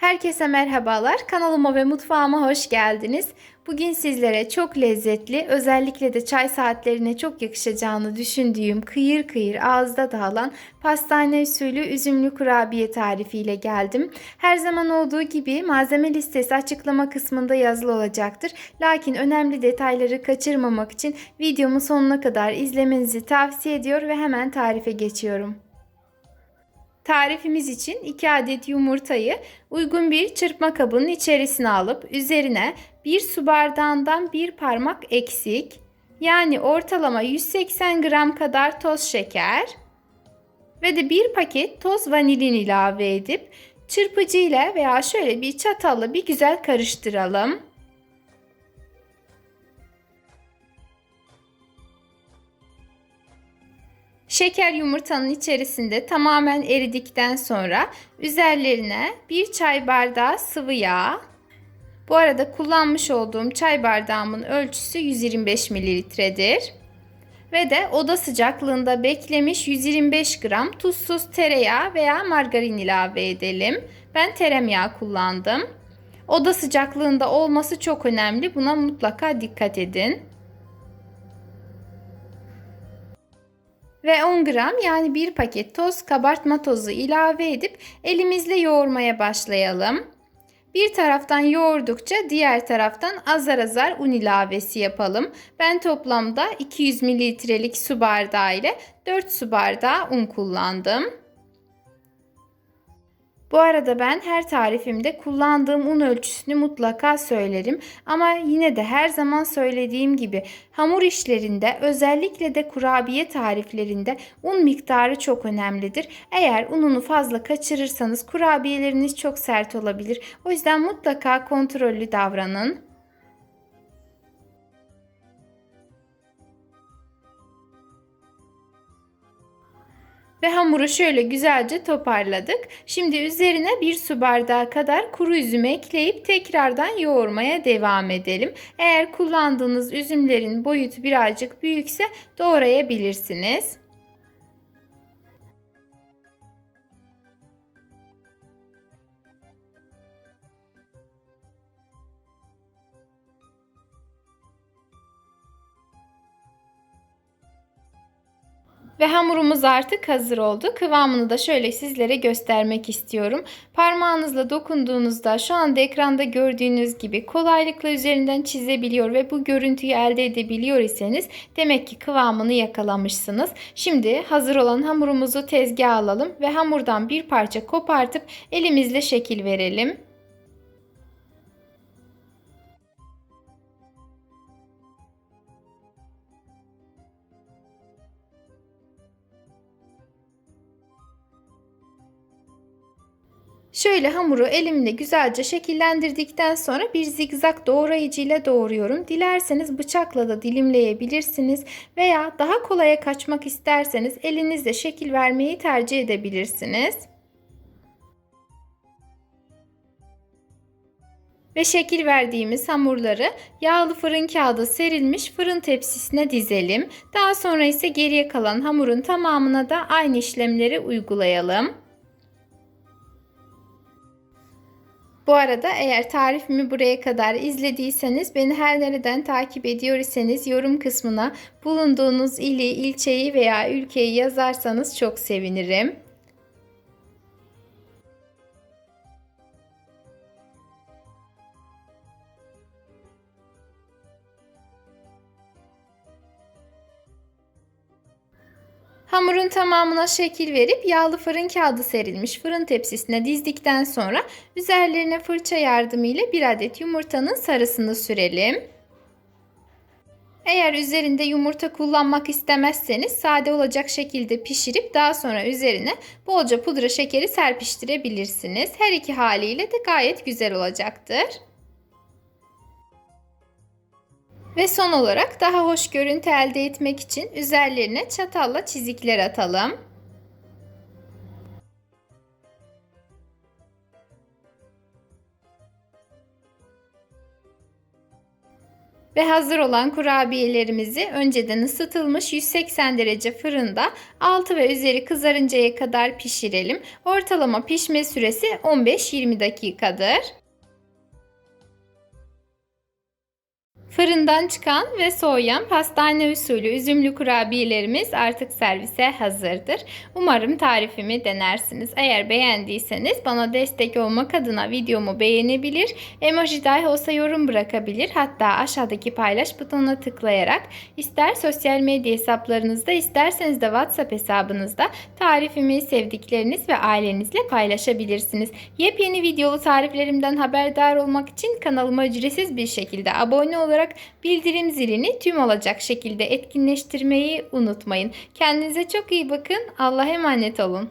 Herkese merhabalar. Kanalıma ve mutfağıma hoş geldiniz. Bugün sizlere çok lezzetli, özellikle de çay saatlerine çok yakışacağını düşündüğüm kıyır kıyır ağızda dağılan pastane usulü üzümlü kurabiye tarifiyle geldim. Her zaman olduğu gibi malzeme listesi açıklama kısmında yazılı olacaktır. Lakin önemli detayları kaçırmamak için videomu sonuna kadar izlemenizi tavsiye ediyor ve hemen tarife geçiyorum. Tarifimiz için 2 adet yumurtayı uygun bir çırpma kabının içerisine alıp üzerine 1 su bardağından 1 parmak eksik, yani ortalama 180 gram kadar toz şeker ve de 1 paket toz vanilin ilave edip çırpıcı ile veya şöyle bir çatalla bir güzel karıştıralım. Şeker yumurtanın içerisinde tamamen eridikten sonra üzerlerine 1 çay bardağı sıvı yağ. Bu arada kullanmış olduğum çay bardağımın ölçüsü 125 mililitredir. Ve de oda sıcaklığında beklemiş 125 gram tuzsuz tereyağı veya margarin ilave edelim. Ben tereyağı kullandım. Oda sıcaklığında olması çok önemli. Buna mutlaka dikkat edin. Ve 10 gram, yani 1 paket toz kabartma tozu ilave edip elimizle yoğurmaya başlayalım. Bir taraftan yoğurdukça diğer taraftan azar azar un ilavesi yapalım. Ben toplamda 200 mililitrelik su bardağı ile 4 su bardağı un kullandım. Bu arada ben her tarifimde kullandığım un ölçüsünü mutlaka söylerim. Ama yine de her zaman söylediğim gibi hamur işlerinde, özellikle de kurabiye tariflerinde un miktarı çok önemlidir. Eğer ununu fazla kaçırırsanız kurabiyeleriniz çok sert olabilir. O yüzden mutlaka kontrollü davranın. Ve hamuru şöyle güzelce toparladık. Şimdi üzerine 1 su bardağı kadar kuru üzüm ekleyip tekrardan yoğurmaya devam edelim. Eğer kullandığınız üzümlerin boyutu birazcık büyükse doğrayabilirsiniz. Ve hamurumuz artık hazır oldu. Kıvamını da şöyle sizlere göstermek istiyorum. Parmağınızla dokunduğunuzda şu anda ekranda gördüğünüz gibi kolaylıkla üzerinden çizebiliyor ve bu görüntüyü elde edebiliyor iseniz demek ki kıvamını yakalamışsınız. Şimdi hazır olan hamurumuzu tezgaha alalım ve hamurdan bir parça kopartıp elimizle şekil verelim. Şöyle hamuru elimle güzelce şekillendirdikten sonra bir zigzag doğrayıcı ile doğruyorum. Dilerseniz bıçakla da dilimleyebilirsiniz veya daha kolaya kaçmak isterseniz elinizle şekil vermeyi tercih edebilirsiniz. Ve şekil verdiğimiz hamurları yağlı fırın kağıdı serilmiş fırın tepsisine dizelim. Daha sonra ise geriye kalan hamurun tamamına da aynı işlemleri uygulayalım. Bu arada eğer tarifimi buraya kadar izlediyseniz, beni her nereden takip ediyor iseniz yorum kısmına bulunduğunuz ili, ilçeyi veya ülkeyi yazarsanız çok sevinirim. Hamurun tamamına şekil verip yağlı fırın kağıdı serilmiş fırın tepsisine dizdikten sonra üzerlerine fırça yardımıyla bir adet yumurtanın sarısını sürelim. Eğer üzerinde yumurta kullanmak istemezseniz sade olacak şekilde pişirip daha sonra üzerine bolca pudra şekeri serpiştirebilirsiniz. Her iki haliyle de gayet güzel olacaktır. Ve son olarak daha hoş görüntü elde etmek için üzerlerine çatalla çizikler atalım. Ve hazır olan kurabiyelerimizi önceden ısıtılmış 180 derece fırında altı ve üzeri kızarıncaya kadar pişirelim. Ortalama pişme süresi 15-20 dakikadır. Fırından çıkan ve soğuyan pastane usulü üzümlü kurabiyelerimiz artık servise hazırdır. Umarım tarifimi denersiniz. Eğer beğendiyseniz bana destek olmak adına videomu beğenebilir, emoji dahi olsa yorum bırakabilir. Hatta aşağıdaki paylaş butonuna tıklayarak ister sosyal medya hesaplarınızda isterseniz de WhatsApp hesabınızda tarifimi sevdikleriniz ve ailenizle paylaşabilirsiniz. Yepyeni videolu tariflerimden haberdar olmak için kanalıma ücretsiz bir şekilde abone olarak bildirim zilini tüm olacak şekilde etkinleştirmeyi unutmayın. Kendinize çok iyi bakın. Allah'a emanet olun.